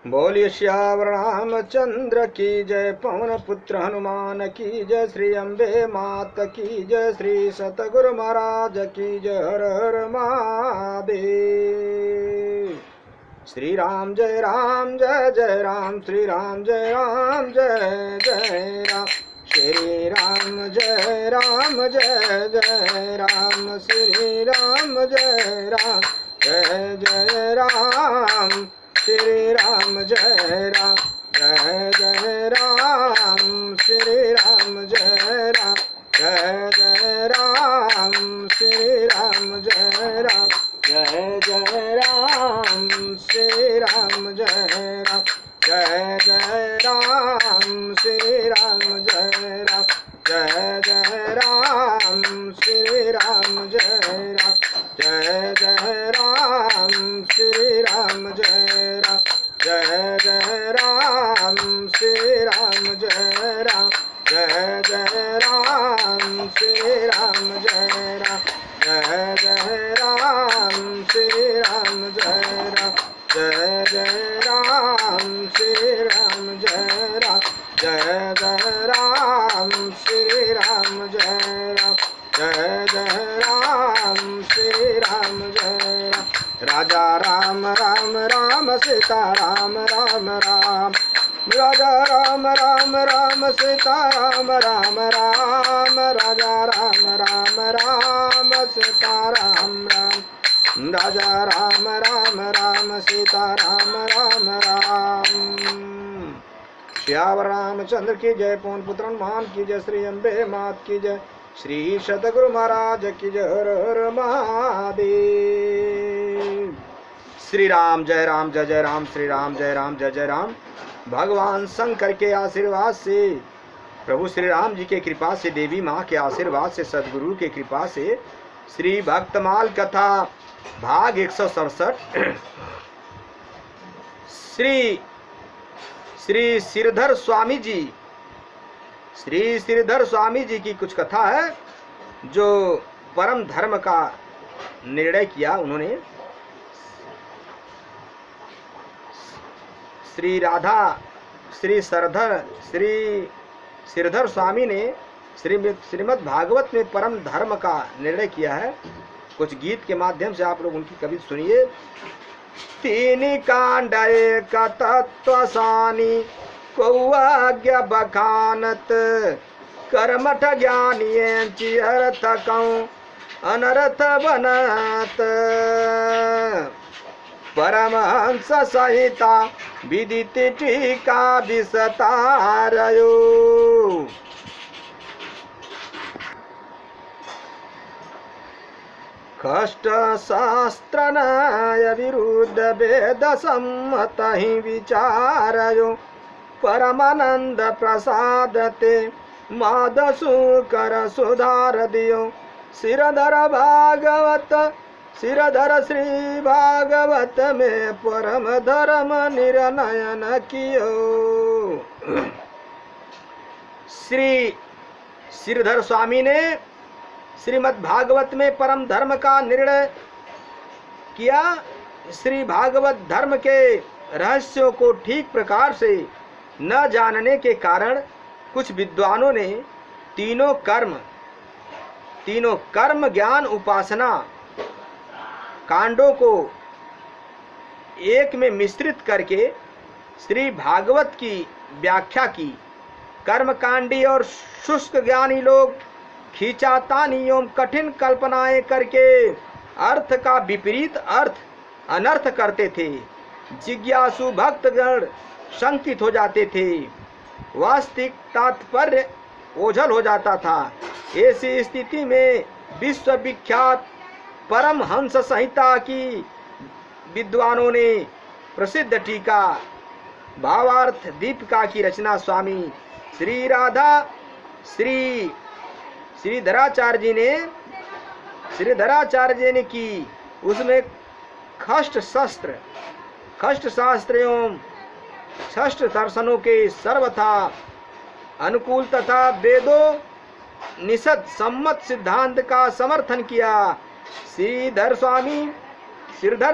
बोलिए श्यावर रामचंद्र की जय, पवन पुत्र हनुमान की जय, श्री अम्बे मात की जय, श्री सतगुरु महाराज की जय। हर हर महादेव। श्री राम जय राम जय जय राम, श्री राम जय राम जय जय राम, श्री राम जय राम जय जय राम, श्री राम जय राम जय जय राम, श्री राम जय राम जय जय राम, श्री राम जय राम जय जय राम, श्री राम जय राम जय जय राम, श्री राम जय राम जय जय राम, श्री राम जय राम जय जय राम, श्री राम जय राम जय जय राम, श्री राम जय राम जय जय राम, श्री राम जय राम जय जय राम, श्री राम जय राम जय जय राम, श्री राम जय राम जय जय राम, श्री राम जय राम जय जय राम, श्री राम जय राम जय जय राम, श्री राम जय राम। राजा राम राम राम सीता राम राम राम, राजा राम राम राम सीता राम राम राम, राजा राम राम राम सीता राम राम, राजा राम राम राम सीता राम राम राम। श्यावर रामचंद्र की जय, पवन पुत्र हनुमान की जय, श्री अम्बे मात की जय, श्री सतगुरु महाराज की जय। हर हर महादेव। श्री राम जय राम जय जय राम, श्री राम जय राम जय जय राम। भगवान शंकर के आशीर्वाद से, प्रभु श्री राम जी के कृपा से, देवी माँ के आशीर्वाद से, सदगुरु के कृपा से श्री भक्तमाल कथा भाग 167 श्री श्रीधर स्वामी जी, श्री श्रीधर स्वामी जी की कुछ कथा है जो परम धर्म का निर्णय किया उन्होंने। श्री राधा श्री श्रीधर स्वामी ने श्रीमद् भागवत में परम धर्म का निर्णय किया है। कुछ गीत के माध्यम से आप लोग उनकी कविता सुनिए। तीन कांड एक तत्व सानी, कौआज्ञा बखानत, कर्मठ ज्ञानी अर्थ कौ अनर्थ बनत, परमहंस सहिता विदित टीका विस्तारयो, कष्ट शास्त्र न्याय विरुद्ध वेद सम्मत ही विचारयो, परमानंद प्रसाद ते मादसुकर सुधार दियो, सिरधर भागवत सिरधर श्री भागवत में परम धर्म निर्णयन कियो। श्री श्रीधर स्वामी ने श्रीमद् भागवत में परम धर्म का निर्णय किया। श्री भागवत धर्म के रहस्यों को ठीक प्रकार से न जानने के कारण कुछ विद्वानों ने तीनों कर्म ज्ञान उपासना कांडों को एक में मिश्रित करके श्री भागवत की व्याख्या की। कर्मकांडी और शुष्क ज्ञानी लोग खींचातानी एवं कठिन कल्पनाएं करके अर्थ का विपरीत अर्थ अनर्थ करते थे। जिज्ञासु भक्तगण शंकित हो जाते थे, वास्तविक तात्पर्य ओझल हो जाता था। ऐसी स्थिति में विश्वविख्यात परमहंस संहिता की विद्वानों ने प्रसिद्ध टीका भावार्थ दीपिका की रचना स्वामी श्री राधा श्रीधराचार्य जी ने की। उसमें खष्ट शास्त्र एवं षष्ठ दर्शनों के सर्वथा अनुकूल तथा वेदों निषद सम्मत सिद्धांत का समर्थन किया। श्रीधर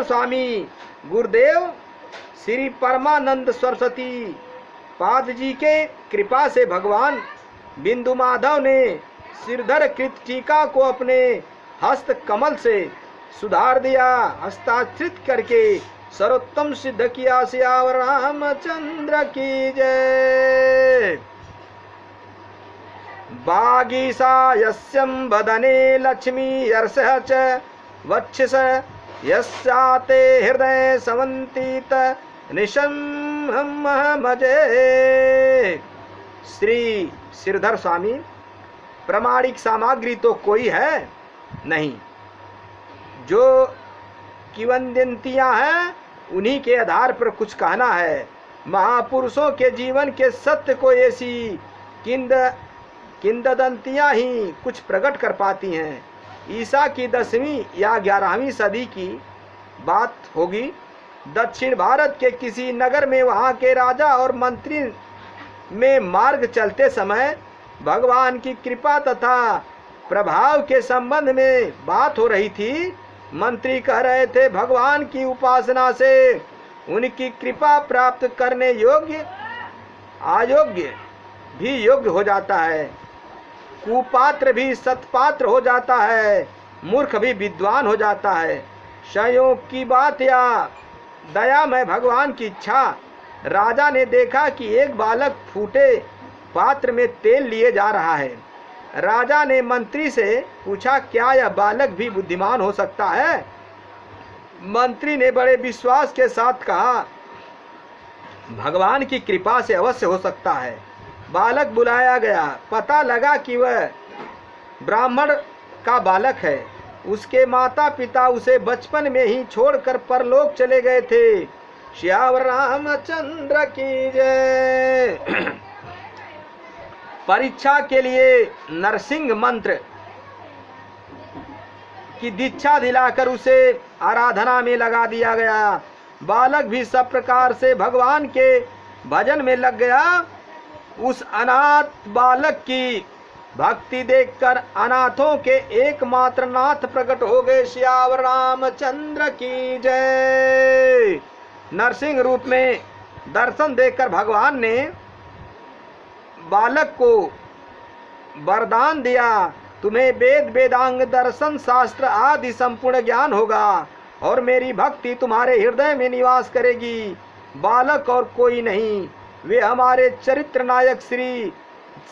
स्वामी गुरुदेव श्री परमानंद सरस्वती पाद जी के कृपा से भगवान बिंदु माधव ने सिरधर कृत टीका को अपने हस्त कमल से सुधार दिया। हस्ताक्षरित करके सर्वोत्तम सिद्ध किया। सियावर रामचंद्र की जय। बागीसा यस्यं वदने लक्ष्मी यर्षः च वक्षस यस्याते हृदय समन्वित निशम्मजे। श्री सिरधर स्वामी, प्रामाणिक सामग्री तो कोई है नहीं, जो किंवदंतियां हैं उन्हीं के आधार पर कुछ कहना है। महापुरुषों के जीवन के सत्य को ऐसी किंवदंतियां ही कुछ प्रकट कर पाती हैं। ईसा की 10वीं या 11वीं सदी की बात होगी। दक्षिण भारत के किसी नगर में वहाँ के राजा और मंत्री में मार्ग चलते समय भगवान की कृपा तथा प्रभाव के संबंध में बात हो रही थी। मंत्री कह रहे थे, भगवान की उपासना से उनकी कृपा प्राप्त करने योग्य अयोग्य भी योग्य हो जाता है, कुपात्र भी सत्पात्र हो जाता है, मूर्ख भी विद्वान हो जाता है। संयोग की बात या दया में भगवान की इच्छा। राजा ने देखा कि एक बालक फूटे पात्र में तेल लिए जा रहा है। राजा ने मंत्री से पूछा, क्या यह बालक भी बुद्धिमान हो सकता है? मंत्री ने बड़े विश्वास के साथ कहा, भगवान की कृपा से अवश्य हो सकता है। बालक बुलाया गया। पता लगा कि वह ब्राह्मण का बालक है। उसके माता पिता उसे बचपन में ही छोड़कर परलोक चले गए थे। श्यावर रामचंद्र की जय। परीक्षा के लिए नरसिंह मंत्र की दीक्षा दिलाकर उसे आराधना में लगा दिया गया। बालक भी सब प्रकार से भगवान के भजन में लग गया। उस अनाथ बालक की भक्ति देखकर अनाथों के एकमात्र नाथ प्रकट हो गए। श्यावर रामचंद्र की जय। नरसिंह रूप में दर्शन देकर भगवान ने बालक को वरदान दिया, तुम्हें वेद वेदांग दर्शन शास्त्र आदि संपूर्ण ज्ञान होगा और मेरी भक्ति तुम्हारे हृदय में निवास करेगी। बालक और कोई नहीं, वे हमारे चरित्र नायक श्री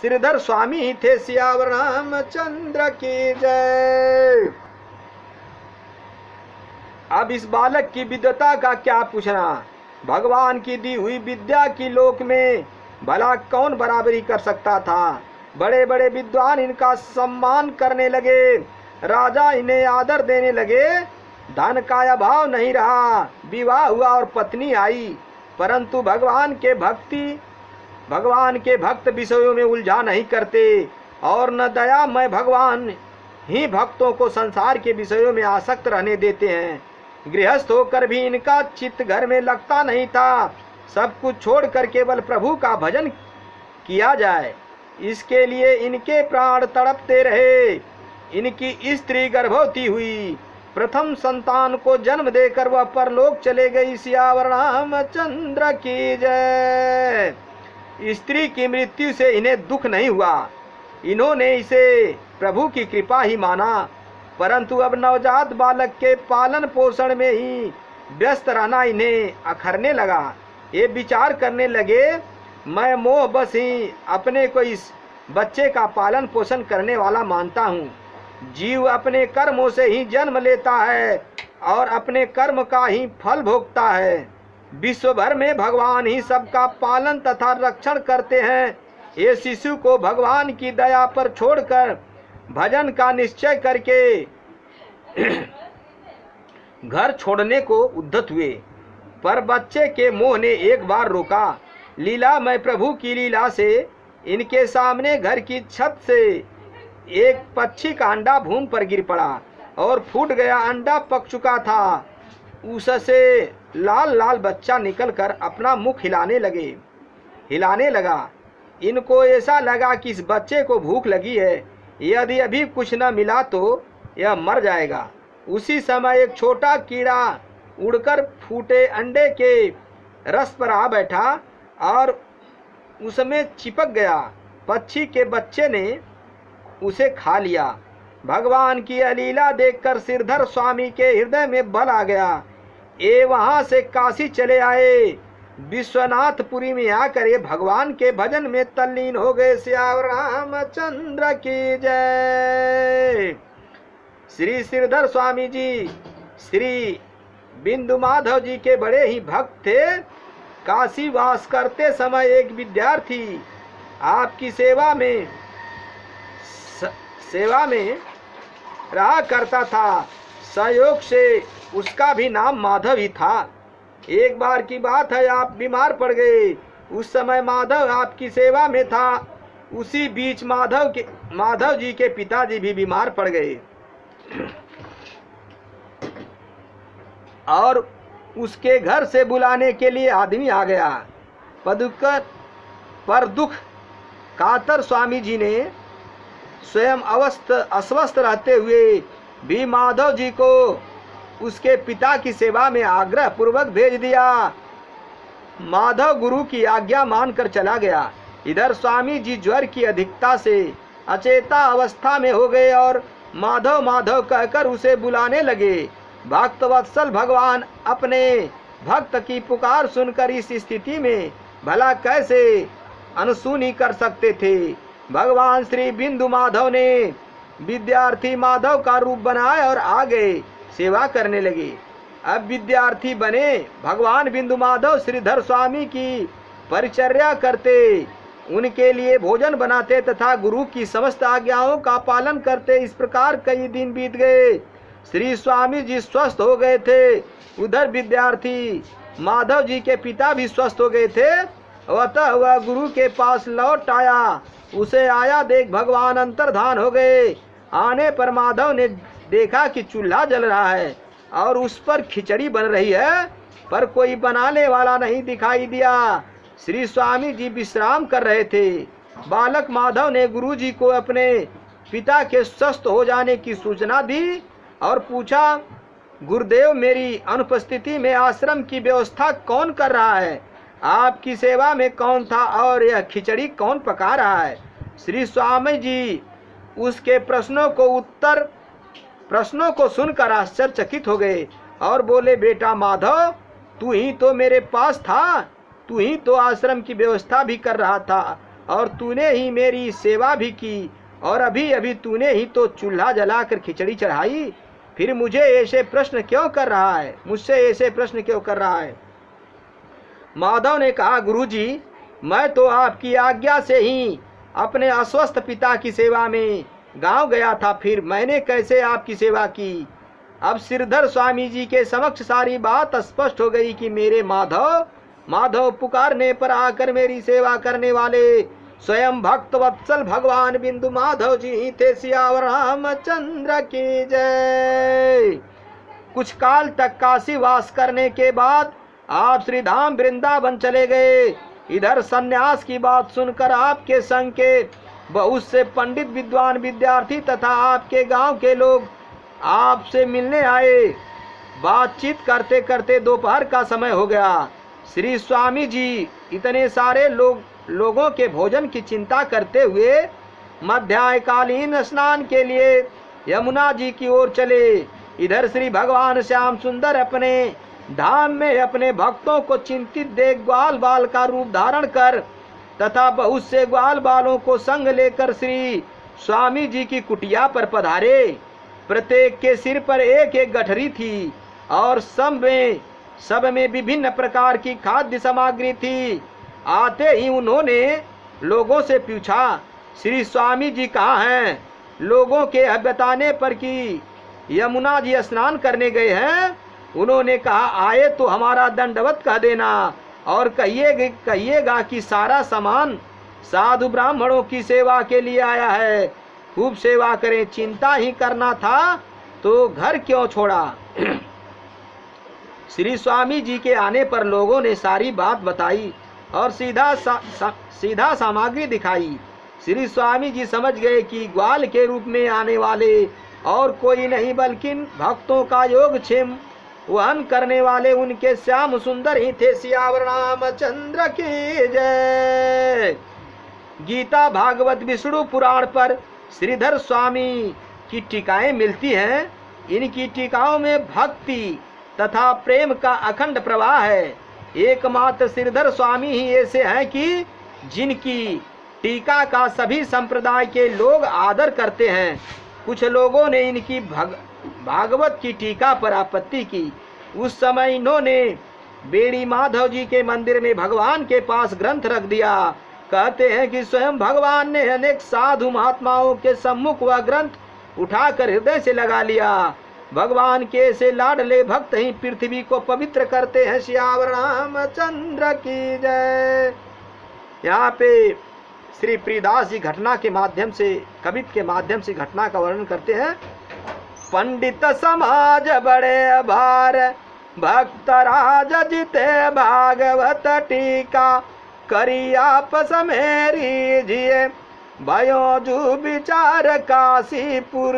श्रीधर स्वामी ही थे। सियावर रामचंद्र की जय। अब इस बालक की विद्वता का क्या पूछना। भगवान की दी हुई विद्या की लोक में भला कौन बराबरी कर सकता था। बड़े बड़े विद्वान इनका सम्मान करने लगे, राजा इन्हें आदर देने लगे। धन का अभाव नहीं रहा। विवाह हुआ और पत्नी आई, परंतु भगवान के भक्त विषयों में उलझा नहीं करते और न दयामय भगवान ही भक्तों को संसार के विषयों में आसक्त रहने देते हैं। गृहस्थ होकर भी इनका चित्त घर में लगता नहीं था। सब कुछ छोड़कर केवल प्रभु का भजन किया जाए, इसके लिए इनके प्राण तड़पते रहे। इनकी स्त्री गर्भवती हुई, प्रथम संतान को जन्म देकर वह परलोक चले गई। सियावर रामचंद्र की जय। स्त्री की मृत्यु से इन्हें दुख नहीं हुआ, इन्होंने इसे प्रभु की कृपा ही माना। परंतु अब नवजात बालक के पालन पोषण में ही व्यस्त रहना इन्हें अखरने लगा। ये विचार करने लगे, मैं मोह बस ही अपने को इस बच्चे का पालन पोषण करने वाला मानता हूँ। जीव अपने कर्मों से ही जन्म लेता है और अपने कर्म का ही फल भोगता है। विश्व भर में भगवान ही सबका पालन तथा रक्षण करते हैं। ये शिशु को भगवान की दया पर छोड़कर भजन का निश्चय करके घर छोड़ने को उद्यत हुए, पर बच्चे के मोह ने एक बार रोका। लीला में प्रभु की लीला से इनके सामने घर की छत से एक पक्षी का अंडा भूमि पर गिर पड़ा और फूट गया। अंडा पक चुका था। उससे लाल लाल बच्चा निकलकर अपना मुख हिलाने लगा। इनको ऐसा लगा कि इस बच्चे को भूख लगी है, यदि अभी कुछ न मिला तो यह मर जाएगा। उसी समय एक छोटा कीड़ा उड़कर फूटे अंडे के रस पर आ बैठा और उसमें चिपक गया। पक्षी के बच्चे ने उसे खा लिया। भगवान की अलीला देखकर श्रीधर स्वामी के हृदय में बल आ गया। ये वहां से काशी चले आए। विश्वनाथपुरी में आकर ये भगवान के भजन में तल्लीन हो गए। सियावर रामचंद्र की जय। श्री श्रीधर स्वामी जी श्री बिंदु माधव जी के बड़े ही भक्त थे। काशी वास करते समय एक विद्यार्थी आपकी सेवा में रहा करता था। संयोग से उसका भी नाम माधव ही था। एक बार की बात है, आप बीमार पड़ गए। उस समय माधव आपकी सेवा में था। उसी बीच माधव जी के पिताजी भी बीमार पड़ गए और उसके घर से बुलाने के लिए आदमी आ गया। पर दुख कातर स्वामी जी ने स्वयं अस्वस्थ रहते हुए भी माधव जी को उसके पिता की सेवा में आग्रह पूर्वक भेज दिया। माधव गुरु की आज्ञा मानकर चला गया। इधर स्वामी जी ज्वर की अधिकता से अचेता अवस्था में हो गए और माधव माधव कहकर उसे बुलाने लगे। भक्त वत्सल भगवान अपने भक्त की पुकार सुनकर इस स्थिति में भला कैसे अनसुनी कर सकते थे। भगवान श्री बिंदु माधव ने विद्यार्थी माधव का रूप बनाया और आ गए, सेवा करने लगे। अब विद्यार्थी बने भगवान बिंदु माधव श्रीधर स्वामी की परिचर्या करते, उनके लिए भोजन बनाते तथा गुरु की समस्त आज्ञाओं का पालन करते। इस प्रकार कई दिन बीत गए। श्री स्वामी जी स्वस्थ हो गए थे। उधर विद्यार्थी माधव जी के पिता भी स्वस्थ हो गए थे। अतः वह गुरु के पास लौट आया। उसे आया देख भगवान अंतर्धान हो गए। आने पर माधव ने देखा कि चूल्हा जल रहा है और उस पर खिचड़ी बन रही है, पर कोई बनाने वाला नहीं दिखाई दिया। श्री स्वामी जी विश्राम कर रहे थे। बालक माधव ने गुरु जी को अपने पिता के स्वस्थ हो जाने की सूचना दी और पूछा, गुरुदेव मेरी अनुपस्थिति में आश्रम की व्यवस्था कौन कर रहा है? आपकी सेवा में कौन था और यह खिचड़ी कौन पका रहा है? श्री स्वामी जी उसके प्रश्नों को सुनकर आश्चर्यचकित हो गए और बोले, बेटा माधव, तू ही तो मेरे पास था, तू ही तो आश्रम की व्यवस्था भी कर रहा था और तूने ही मेरी सेवा भी की और अभी अभी तूने ही तो चूल्हा जलाकर खिचड़ी चढ़ाई। फिर मुझे ऐसे प्रश्न क्यों कर रहा है? मुझसे ऐसे प्रश्न क्यों कर रहा है? माधव ने कहा, गुरुजी, मैं तो आपकी आज्ञा से ही अपने अस्वस्थ पिता की सेवा में गांव गया था, फिर मैंने कैसे आपकी सेवा की? अब श्रीधर स्वामी जी के समक्ष सारी बात स्पष्ट हो गई कि मेरे माधव पुकारने पर आकर मेरी सेवा करने वाले स्वयं भक्त वत्सल भगवान बिंदु माधव जी ही थे। सियावर रामचंद्र की जय। कुछ काल तक काशी वास करने के बाद आप श्री धाम वृंदावन चले गए। इधर सन्यास की बात सुनकर आपके संग के बहुत से पंडित विद्वान विद्यार्थी तथा आपके गांव के लोग आपसे मिलने आए। बातचीत करते करते दोपहर का समय हो गया। श्री स्वामी जी इतने सारे लोगों के भोजन की चिंता करते हुए मध्याह्नकालीन स्नान के लिए यमुना जी की ओर चले। इधर श्री भगवान श्याम सुंदर अपने धाम में अपने भक्तों को चिंतित देख ग्वाल बाल का रूप धारण कर तथा बहुत से ग्वाल बालों को संग लेकर श्री स्वामी जी की कुटिया पर पधारे। प्रत्येक के सिर पर एक एक गठरी थी और सब में विभिन्न प्रकार की खाद्य सामग्री थी। आते ही उन्होंने लोगों से पूछा, श्री स्वामी जी कहाँ हैं? लोगों के बताने पर कि यमुना जी स्नान करने गए हैं। उन्होंने कहा, आए तो हमारा दंडवत कह देना और कहिएगा कि सारा सामान साधु ब्राह्मणों की सेवा के लिए आया है, खूब सेवा करें। चिंता ही करना था तो घर क्यों छोड़ा? श्री स्वामी जी के आने पर लोगों ने सारी बात बताई और सीधा सामग्री दिखाई। श्री स्वामी जी समझ गए कि ग्वाल के रूप में आने वाले और कोई नहीं बल्कि भक्तों का योगक्षेम वहन करने वाले उनके श्याम सुंदर ही थे। सियावर रामचंद्र की जय। गीता, भागवत, विष्णु पुराण पर श्रीधर स्वामी की टीकाएं मिलती हैं। इनकी टीकाओं में भक्ति तथा प्रेम का अखंड प्रवाह है। एकमात्र श्रीधर स्वामी ही ऐसे हैं कि जिनकी टीका का सभी संप्रदाय के लोग आदर करते हैं। कुछ लोगों ने इनकी भागवत की टीका पर आपत्ति की। उस समय इन्होंने बेड़ी माधव जी के मंदिर में भगवान के पास ग्रंथ रख दिया। कहते हैं कि स्वयं भगवान ने अनेक साधु महात्माओं के सम्मुख वह ग्रंथ उठाकर हृदय से लगा लिया। भगवान के से लाडले भक्त ही पृथ्वी को पवित्र करते हैं। सियावर रामचंद्र की जय। यहाँ पे श्री प्रियदास जी घटना के माध्यम से, कवित के माध्यम से घटना का वर्णन करते हैं। पंडित समाज बड़े अभार, भक्त राज जिते भागवत टीका, करी आपस मेरी जिए, भयो जू विचार काशीपुर,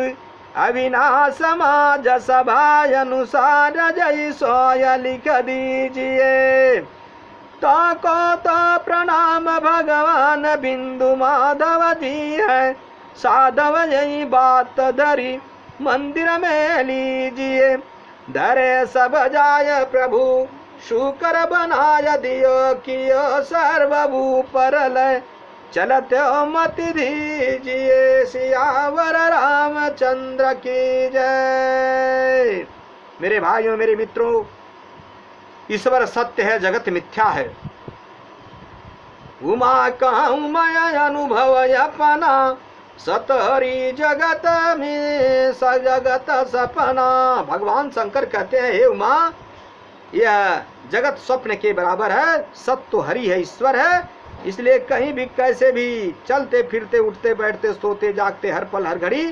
अविनाश समाज सभा अनुसार जय सोय लिख दीजिए। ताको तो प्रणाम भगवान बिंदु माधव जी है, साधव यही बात धरी मंदिर में लीजिए। धरे सब जाय प्रभु शुकर बनाय दियो, कियो सर्वभू परलय चलत मति दीजिए। सियावर रामचंद्र की जय। मेरे भाइयों, मेरे मित्रों, ईश्वर सत्य है, जगत मिथ्या है। उमा कहूँ मैं अनुभव अपना, सतहरी जगत में सजगत सपना। भगवान शंकर कहते हैं, हे उमा, यह जगत स्वप्न के बराबर है। सत्य तो हरि है, ईश्वर है। इसलिए कहीं भी कैसे भी चलते फिरते, उठते बैठते, सोते जागते, हर पल हर घड़ी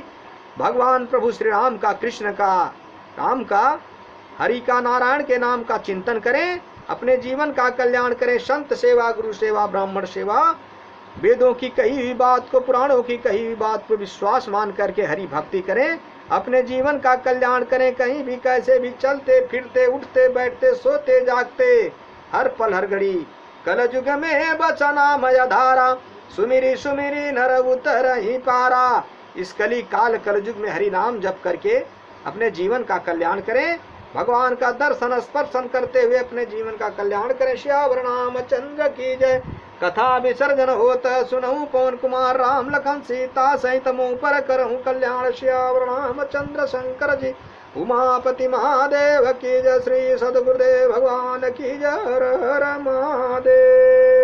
भगवान प्रभु श्री राम का, कृष्ण का, राम का, हरि का, नारायण के नाम का चिंतन करें। अपने जीवन का कल्याण करें। संत सेवा, गुरु सेवा, ब्राह्मण सेवा, वेदों की कही हुई बात को, पुराणों की कही हुई बात को विश्वास मान करके हरि भक्ति करें। अपने जीवन का कल्याण करें। कहीं भी कैसे भी चलते फिरते, उठते बैठते, सोते जागते, हर पल हर घड़ी कलयुग में बचनामय धारा, सुमिरी सुमिरी नर उतर ही पारा। इस कली काल कलयुग में हरि नाम जप करके अपने जीवन का कल्याण करें। भगवान का दर्शन स्पर्शन करते हुए अपने जीवन का कल्याण करें। श्यावर रामचंद्र की जय। कथा विसर्जन होता सुनहु पवन कुमार, राम लखन सीता सहित मुँह पर करहूँ कल्याण। श्यावर रामचंद्र शंकर जी, उमापति महादेव की जय। श्री सदगुरुदेव भगवान की जय। हर हर महादेव।